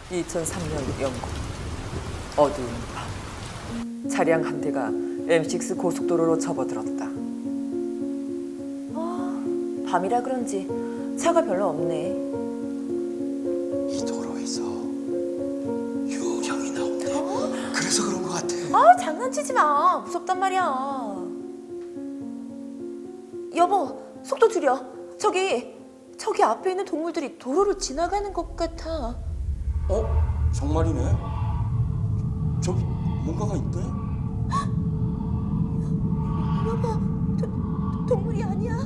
2003년 영국 어두운 밤 차량 한 대가 M6 고속도로로 접어들었다. 밤이라 그런지 차가 별로 없네. 이 도로에서 유령이 나온대. 그래서 그런 것 같아. 장난치지 마. 무섭단 말이야. 여보, 속도 줄여. 저기 앞에 있는 동물들이 도로를 지나가는 것 같아. 정말이네. 저기 뭔가가 있대. 여보, 동물이 아니야?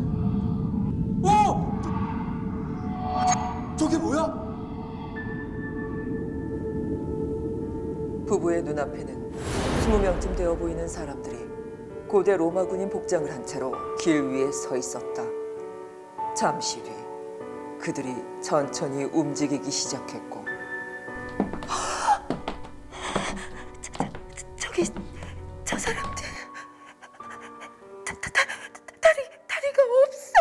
저게 뭐야? 부부의 눈앞에는 20명쯤 되어 보이는 사람들이 고대 로마 군인 복장을 한 채로 길 위에 서 있었다. 잠시 뒤 그들이 천천히 움직이기 시작했고 저 사람들 다리가 없어.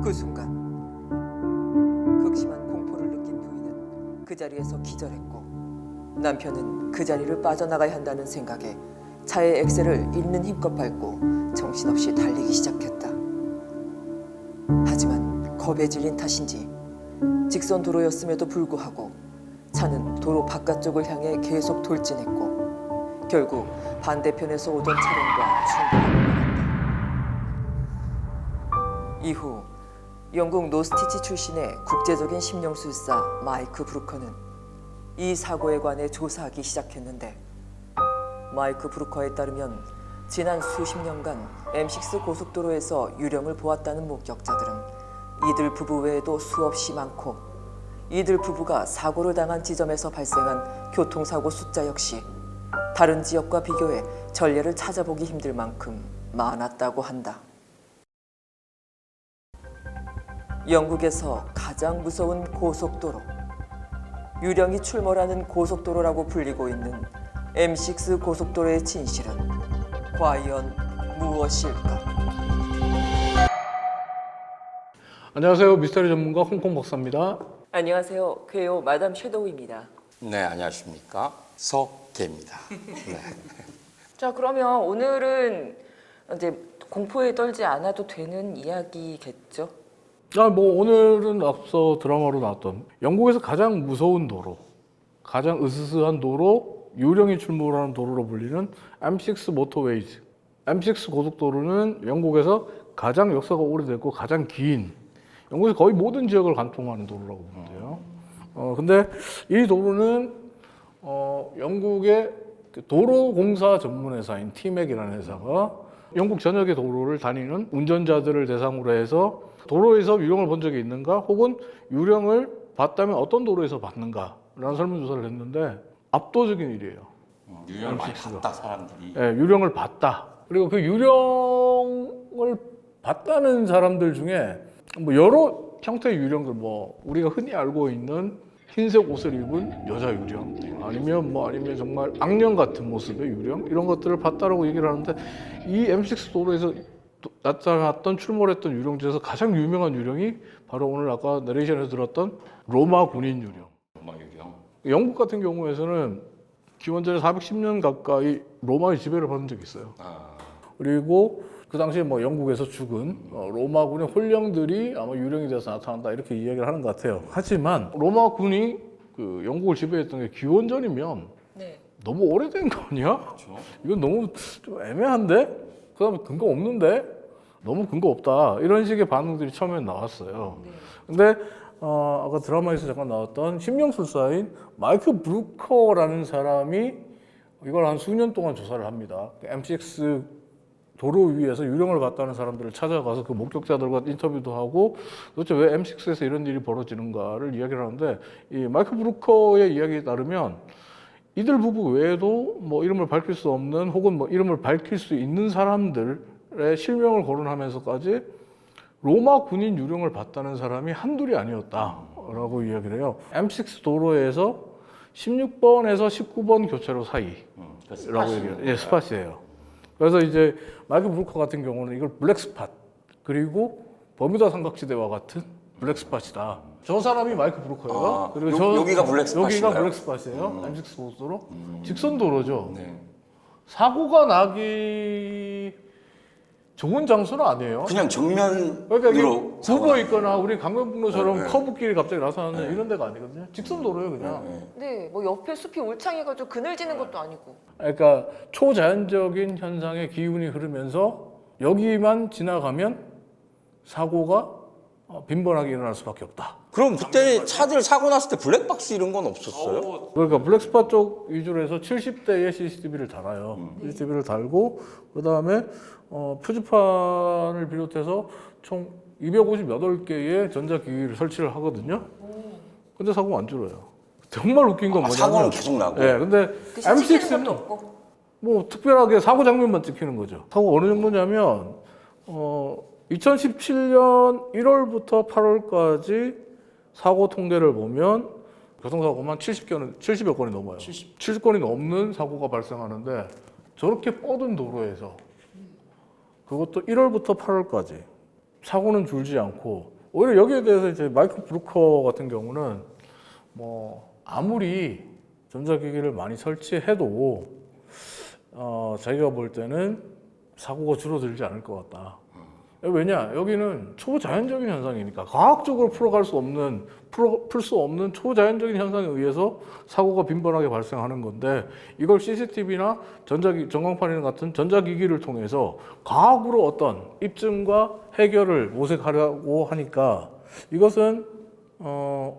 그 순간 극심한 공포를 느낀 부인은 그 자리에서 기절했고 남편은 그 자리를 빠져나가야 한다는 생각에 차의 엑셀을 있는 힘껏 밟고 정신없이 달리기 시작했다. 하지만 겁에 질린 탓인지 직선 도로였음에도 불구하고 차는 도로 바깥쪽을 향해 계속 돌진했고 결국 반대편에서 오던 차량과 충돌하고 말았다. 이후 영국 노스티치 출신의 국제적인 심령술사 마이크 브루커는 이 사고에 관해 조사하기 시작했는데 마이크 브루커에 따르면 지난 수십 년간 M6 고속도로에서 유령을 보았다는 목격자들은 이들 부부 외에도 수없이 많고 이들 부부가 사고를 당한 지점에서 발생한 교통사고 숫자 역시 다른 지역과 비교해 전례를 찾아보기 힘들 만큼 많았다고 한다. 영국에서 가장 무서운 고속도로, 유령이 출몰하는 고속도로라고 불리고 있는 M6 고속도로의 진실은 과연 무엇일까? 안녕하세요. 미스터리 전문가 홍콩 박사입니다. 안녕하세요. 쾌요 마담 섀도우입니다. 네, 안녕하십니까. 서계입니다. 네. 자, 그러면 오늘은 이제 공포에 떨지 않아도 되는 이야기겠죠? 오늘은 앞서 드라마로 나왔던 영국에서 가장 무서운 도로, 가장 으스스한 도로, 유령이 출몰하는 도로로 불리는 M6 모터웨이즈. M6 고속도로는 영국에서 가장 역사가 오래됐고 가장 긴, 영국에서 거의 모든 지역을 관통하는 도로라고 보면 돼요. 근데 이 도로는 영국의 도로공사 전문회사인 티맥이라는 회사가 영국 전역의 도로를 다니는 운전자들을 대상으로 해서 도로에서 유령을 본 적이 있는가 혹은 유령을 봤다면 어떤 도로에서 봤는가라는 설문조사를 했는데 압도적인 일이에요. 유령을 많이 봤다, 사람들이. 네, 유령을 봤다. 그리고 그 유령을 봤다는 사람들 중에 뭐 여러 형태의 유령들, 뭐 우리가 흔히 알고 있는 흰색 옷을 입은 여자 유령, 아니면 정말 악령 같은 모습의 유령, 이런 것들을 봤다라고 얘기를 하는데 이 M6 도로에서 나타났던 출몰했던 유령 중에서 가장 유명한 유령이 바로 오늘 아까 내레이션에서 들었던 로마 군인 유령. 로마 유령. 영국 같은 경우에서는 기원전에 410년 가까이 로마의 지배를 받은 적이 있어요. 그리고 그 당시에 뭐 영국에서 죽은 로마군의 혼령들이 아마 유령이 돼서 나타난다 이렇게 이야기를 하는 것 같아요. 하지만 로마군이 그 영국을 지배했던 게 기원전이면 너무 오래된 거 아니야? 그렇죠. 이건 너무 좀 애매한데? 그 다음에 근거 없는데? 너무 근거 없다. 이런 식의 반응들이 처음에 나왔어요. 근데 아까 드라마에서 잠깐 나왔던 심령술사인 마이크 브루커라는 사람이 이걸 한 수년 동안 조사를 합니다. M6 도로 위에서 유령을 봤다는 사람들을 찾아가서 그 목격자들과 인터뷰도 하고 도대체 왜 M6에서 이런 일이 벌어지는가를 이야기를 하는데 이 마이크 브루커의 이야기에 따르면 이들 부부 외에도 뭐 이름을 밝힐 수 없는 혹은 뭐 이름을 밝힐 수 있는 사람들의 실명을 거론하면서까지 로마 군인 유령을 봤다는 사람이 한둘이 아니었다라고 이야기를 해요. M6 도로에서 16번에서 19번 교차로 사이라고 얘기해요. 예, 스팟이에요. 그래서 이제 마이크 브루커 같은 경우는 이걸 블랙 스팟, 그리고 버뮤다 삼각지대와 같은 블랙스팟이다. 저 사람이 마이크 브루커예요. 아, 그리고 여기가 블랙스팟인가요? 여기가 블랙스팟이에요. M6 고속도로. 직선 도로죠. 네. 사고가 나기 좋은 장소는 아니에요. 그냥 정면으로 그러니까 이게 사고가 굽어 있거나 우리 강변북로처럼 네, 네. 커브길이 갑자기 나타나는 이런 데가 아니거든요. 직선 도로예요, 그냥. 네. 네, 뭐 옆에 숲이 울창해가지고 그늘지는 것도 아니고. 그러니까 초자연적인 현상의 기운이 흐르면서 여기만 지나가면 사고가 빈번하게 일어날 수밖에 없다. 그럼 그때 차들 사고 났을 때 블랙박스 이런 건 없었어요? 그러니까 블랙스팟 쪽 위주로 해서 70대의 CCTV를 달아요. CCTV를 달고 그 다음에 표지판을 비롯해서 총 258개의 전자기기를 설치를 하거든요. 근데 사고가 안 줄어요. 정말 웃긴 건 뭐냐면 사고는 계속 나고. 네, 근데 그 찍히는 것도 M6는 없고. 뭐 특별하게 사고 장면만 찍히는 거죠. 사고가 어느 정도냐면 2017년 1월부터 8월까지 사고 통계를 보면 교통사고만 70여 건이 넘어요. 70건이 넘는 사고가 발생하는데 저렇게 뻗은 도로에서 그것도 1월부터 8월까지 사고는 줄지 않고 오히려 여기에 대해서 이제 마이크 브루커 같은 경우는 뭐 아무리 전자기기를 많이 설치해도 자기가 볼 때는 사고가 줄어들지 않을 것 같다. 왜냐? 여기는 초자연적인 현상이니까 과학적으로 풀 수 없는 초자연적인 현상에 의해서 사고가 빈번하게 발생하는 건데 이걸 CCTV나 전광판이나 같은 전자기기를 통해서 과학으로 어떤 입증과 해결을 모색하려고 하니까 이것은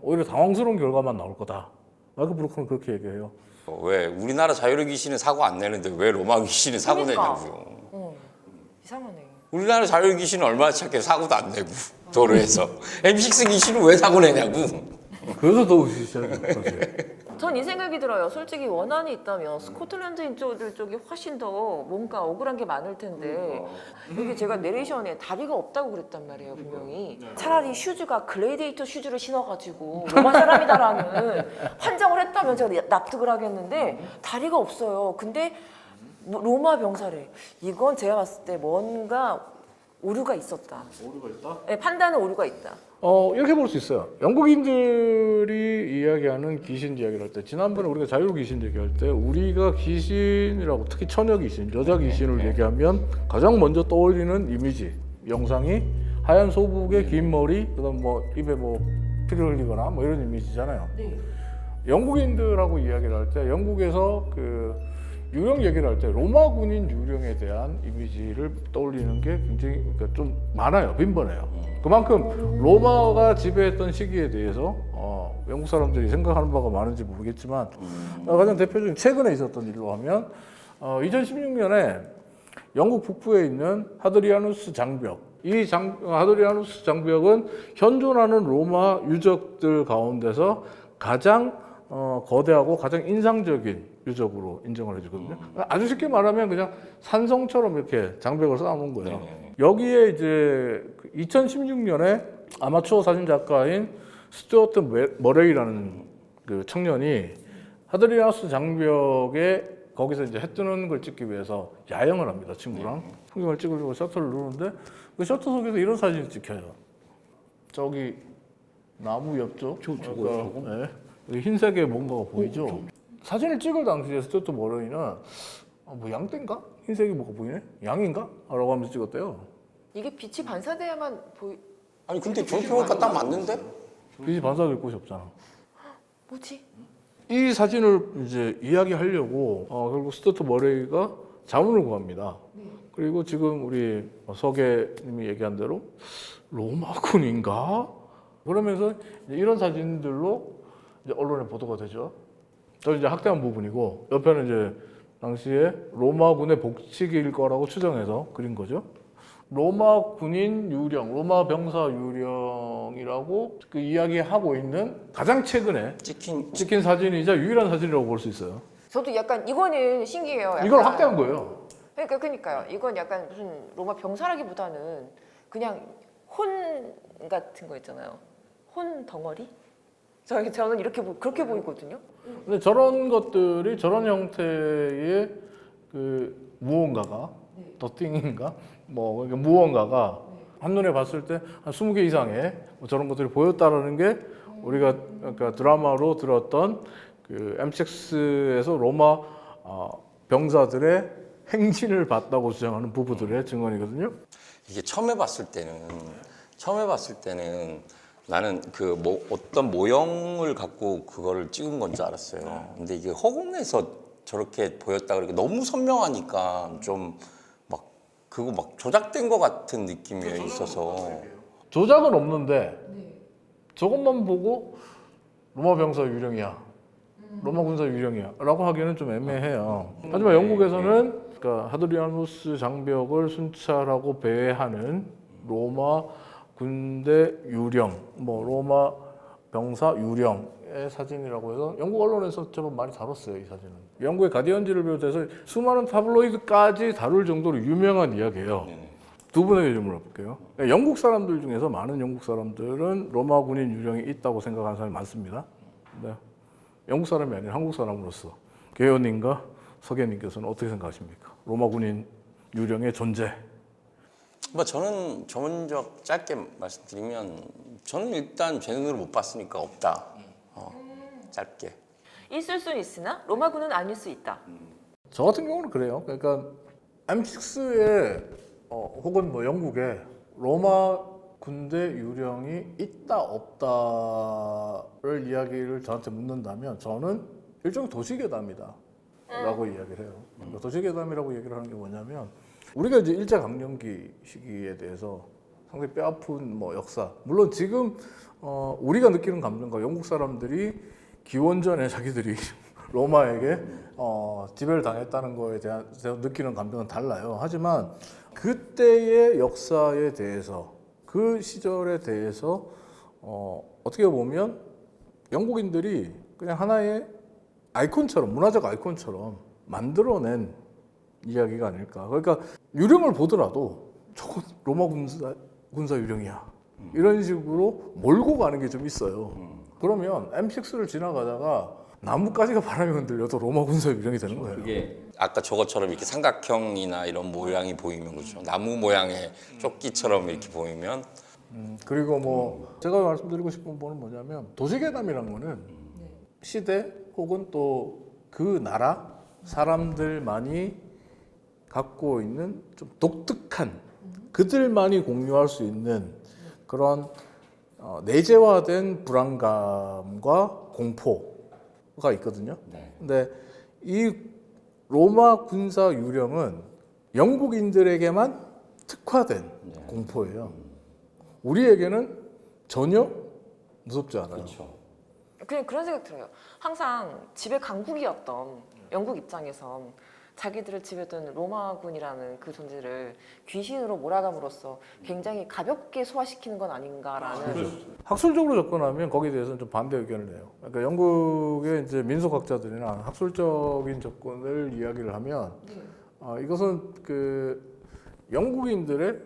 오히려 당황스러운 결과만 나올 거다. 마이크 브루커는 그렇게 얘기해요. 왜 우리나라 자유로 귀신은 사고 안 내는데 왜 로마 귀신은 사고 그러니까. 내냐고요. 이상하네. 우리나라 자유로 귀신은 얼마나 착해 사고도 안 내고 도로에서 M6 귀신은 왜 사고 내냐고. 그래서 더 의심하는 거지. 전 이 생각이 들어요. 솔직히 원한이 있다면 스코틀랜드인 쪽이 훨씬 더 뭔가 억울한 게 많을 텐데 여기 제가 내레이션에 다리가 없다고 그랬단 말이에요, 분명히. 차라리 슈즈가 글래디에이터 슈즈를 신어가지고 로마 사람이다라는 판정을 했다면 제가 납득을 하겠는데 다리가 없어요. 근데 로마 병사래. 이건 제가 봤을 때 뭔가 오류가 있었다. 오류가 있다? 네, 판단은 오류가 있다. 이렇게 볼 수 있어요. 영국인들이 이야기하는 귀신 이야기를 할 때, 지난번에 우리가 자유 귀신 얘기할 때, 우리가 귀신이라고 특히 처녀 귀신, 여자 귀신을 얘기하면 가장 먼저 떠올리는 이미지, 영상이 하얀 소복에 긴 머리, 그다음 뭐 입에 뭐 피를 흘리거나 뭐 이런 이미지잖아요. 네. 영국인들하고 이야기를 할 때, 영국에서 그 유령 얘기를 할 때 로마 군인 유령에 대한 이미지를 떠올리는 게 굉장히 그러니까 좀 많아요. 빈번해요. 그만큼 로마가 지배했던 시기에 대해서 영국 사람들이 생각하는 바가 많은지 모르겠지만 가장 대표적인 최근에 있었던 일로 하면 2016년에 영국 북부에 있는 하드리아누스 장벽. 하드리아누스 장벽은 현존하는 로마 유적들 가운데서 가장 거대하고 가장 인상적인 유적으로 인정을 해주거든요. 아주 쉽게 말하면 그냥 산성처럼 이렇게 장벽을 쌓아놓은 거예요. 여기에 이제 2016년에 아마추어 사진 작가인 스튜어트 머레이라는 그 청년이 하드리아누스 장벽에 거기서 이제 해 뜨는 걸 찍기 위해서 야영을 합니다. 친구랑 풍경을 찍으려고 셔터를 누르는데 그 셔터 속에서 이런 사진이 찍혀요. 저기 나무 옆쪽 저거 네. 여기 흰색의 뭔가가 보이죠? 사진을 찍을 당시에 스튜어트 머레이는 뭐 양떼인가? 흰색이 뭐가 보이네? 양인가? 라고 하면서 찍었대요. 이게 빛이 반사돼야만 아니 근데 저렇게 보니까 딱 맞는데? 빛이 반사될 곳이 없잖아. 뭐지? 이 사진을 이제 이야기하려고 결국 스튜어트 머레이가 자문을 구합니다. 그리고 지금 우리 서계님이 얘기한 대로 로마군인가? 그러면서 이제 이런 사진들로 이제 언론에 보도가 되죠. 저 이제 학대한 부분이고 옆에는 이제 당시에 로마군의 복식일 거라고 추정해서 그린 거죠. 로마 군인 유령, 로마 병사 유령이라고 그 이야기하고 있는 가장 최근에 찍힌 사진이자 유일한 사진이라고 볼 수 있어요. 저도 약간 이거는 신기해요. 약간. 이걸 학대한 거예요. 그러니까요. 이건 약간 무슨 로마 병사라기보다는 그냥 혼 같은 거 있잖아요. 혼 덩어리? 저는 이렇게 그렇게 보이거든요. 근데 저런 것들이 저런 형태의 그 무언가가 더띵인가 뭐 그러니까 무언가가 한눈에 봤을 때 한 20개 이상의 뭐 저런 것들이 보였다라는 게 우리가 그러니까 드라마로 들었던 그 M6에서 로마 병사들의 행진을 봤다고 주장하는 부부들의 증언이거든요. 이게 처음에 봤을 때는 나는 그 뭐 어떤 모형을 갖고 그거를 찍은 건 줄 알았어요. 근데 이게 허공에서 저렇게 보였다 그러니까 너무 선명하니까 좀 막 그거 막 조작된 것 같은 느낌이 있어서. 조작은 없는데 저것만 보고 로마 병사 유령이야, 로마 군사 유령이야 라고 하기에는 좀 애매해요. 하지만 영국에서는 그러니까 하드리아누스 장벽을 순찰하고 배회하는 로마 군대 유령, 뭐 로마 병사 유령의 사진이라고 해서 영국 언론에서 제법 많이 다뤘어요. 이 사진은 영국의 가디언지를 비롯해서 수많은 타블로이드까지 다룰 정도로 유명한 이야기예요. 두 분에게 좀 물어볼게요. 영국 사람들 중에서 많은 영국 사람들은 로마 군인 유령이 있다고 생각하는 사람이 많습니다. 네. 영국 사람이 아닌 한국 사람으로서 개연님과 석예님께서는 어떻게 생각하십니까? 로마 군인 유령의 존재. 뭐 저는 먼저 짧게 말씀드리면 저는 일단 제 눈으로 못 봤으니까 없다. 짧게. 있을 수는 있으나 로마군은 아닐 수 있다. 저 같은 경우는 그래요. 그러니까 M6에 혹은 뭐 영국에 로마 군대 유령이 있다 없다를 이야기를 저한테 묻는다면 저는 일종의 도시괴담이다 라고 이야기를 해요. 그러니까 도시괴담이라고 얘기를 하는 게 뭐냐면 우리가 이제 일제강점기 시기에 대해서 상당히 뼈아픈 뭐 역사, 물론 지금 우리가 느끼는 감정과 영국 사람들이 기원전에 자기들이 로마에게 지배를 당했다는 거에 대해서 느끼는 감정은 달라요. 하지만 그때의 역사에 대해서, 그 시절에 대해서 어떻게 보면 영국인들이 그냥 하나의 아이콘처럼, 문화적 아이콘처럼 만들어낸 이야기가 아닐까. 그러니까 유령을 보더라도 저건 로마 군사 유령이야, 이런 식으로 몰고 가는 게 좀 있어요. 그러면 M6를 지나가다가 나뭇가지가 바람에 흔들려도 로마 군사 유령이 되는 거예요. 그게 아까 저것처럼 이렇게 삼각형이나 이런 모양이 보이면 그렇죠. 나무 모양의 조끼처럼 이렇게 보이면. 그리고 뭐 제가 말씀드리고 싶은 거는 뭐냐면 도시괴담이라는 거는 시대 혹은 또 그 나라 사람들만이 갖고 있는 좀 독특한, 그들만이 공유할 수 있는 그런 내재화된 불안감과 공포가 있거든요. 근데 이 로마 군사 유령은 영국인들에게만 특화된 공포예요. 우리에게는 전혀 무섭지 않아요. 그냥 그런 생각 들어요. 항상 집의 강국이었던 영국 입장에선 자기들을 지배던 로마군이라는 그 존재를 귀신으로 몰아감으로써 굉장히 가볍게 소화시키는 건 아닌가라는. 학술적으로 접근하면 거기에 대해서는 좀 반대 의견을 내요. 그러니까 영국의 이제 민속학자들이나 학술적인 접근을 이야기를 하면 이것은 그 영국인들의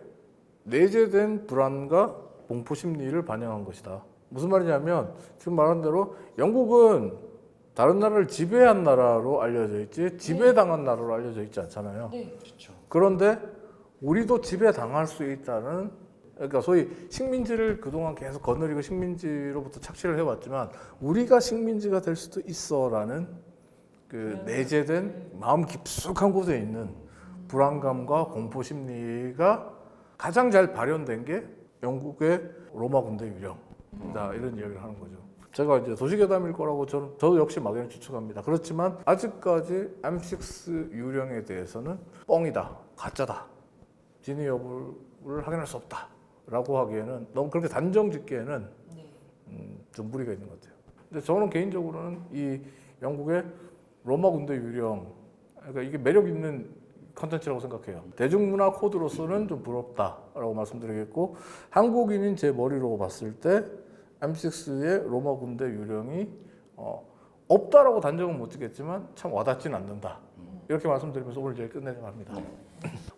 내재된 불안과 공포 심리를 반영한 것이다. 무슨 말이냐면 지금 말한 대로 영국은 다른 나라를 지배한 나라로 알려져 있지 지배당한 나라로 알려져 있지 않잖아요. 그렇죠. 그런데 우리도 지배당할 수 있다는, 그러니까 소위 식민지를 그동안 계속 거느리고 식민지로부터 착취를 해왔지만 우리가 식민지가 될 수도 있어라는 그 내재된 마음 깊숙한 곳에 있는 불안감과 공포 심리가 가장 잘 발현된 게 영국의 로마 군대 유령이다, 이런 이야기를 하는 거죠. 제가 이제 도시괴담일 거라고 저도 역시 막연히 추측합니다. 그렇지만 아직까지 M6 유령에 대해서는 뻥이다, 가짜다, 진위 여부를 확인할 수 없다라고 하기에는, 너무 그렇게 단정 짓기에는 좀 무리가 있는 것 같아요. 근데 저는 개인적으로는 이 영국의 로마 군대 유령, 그러니까 이게 매력 있는 컨텐츠라고 생각해요. 대중문화 코드로서는 좀 부럽다라고 말씀드리겠고, 한국인인 제 머리로 봤을 때 M6의 로마 군대 유령이 없다라고 단정은 못 짓겠지만 참 와닿지는 않는다, 이렇게 말씀드리면서 오늘 제일 끝내려고 합니다.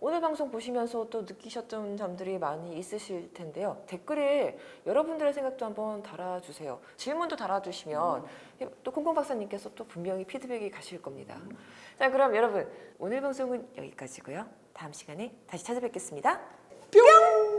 오늘 방송 보시면서 또 느끼셨던 점들이 많이 있으실 텐데요. 댓글에 여러분들의 생각도 한번 달아주세요. 질문도 달아주시면 또 콩콩 박사님께서 또 분명히 피드백이 가실 겁니다. 자, 그럼 여러분 오늘 방송은 여기까지고요. 다음 시간에 다시 찾아뵙겠습니다. 뿅!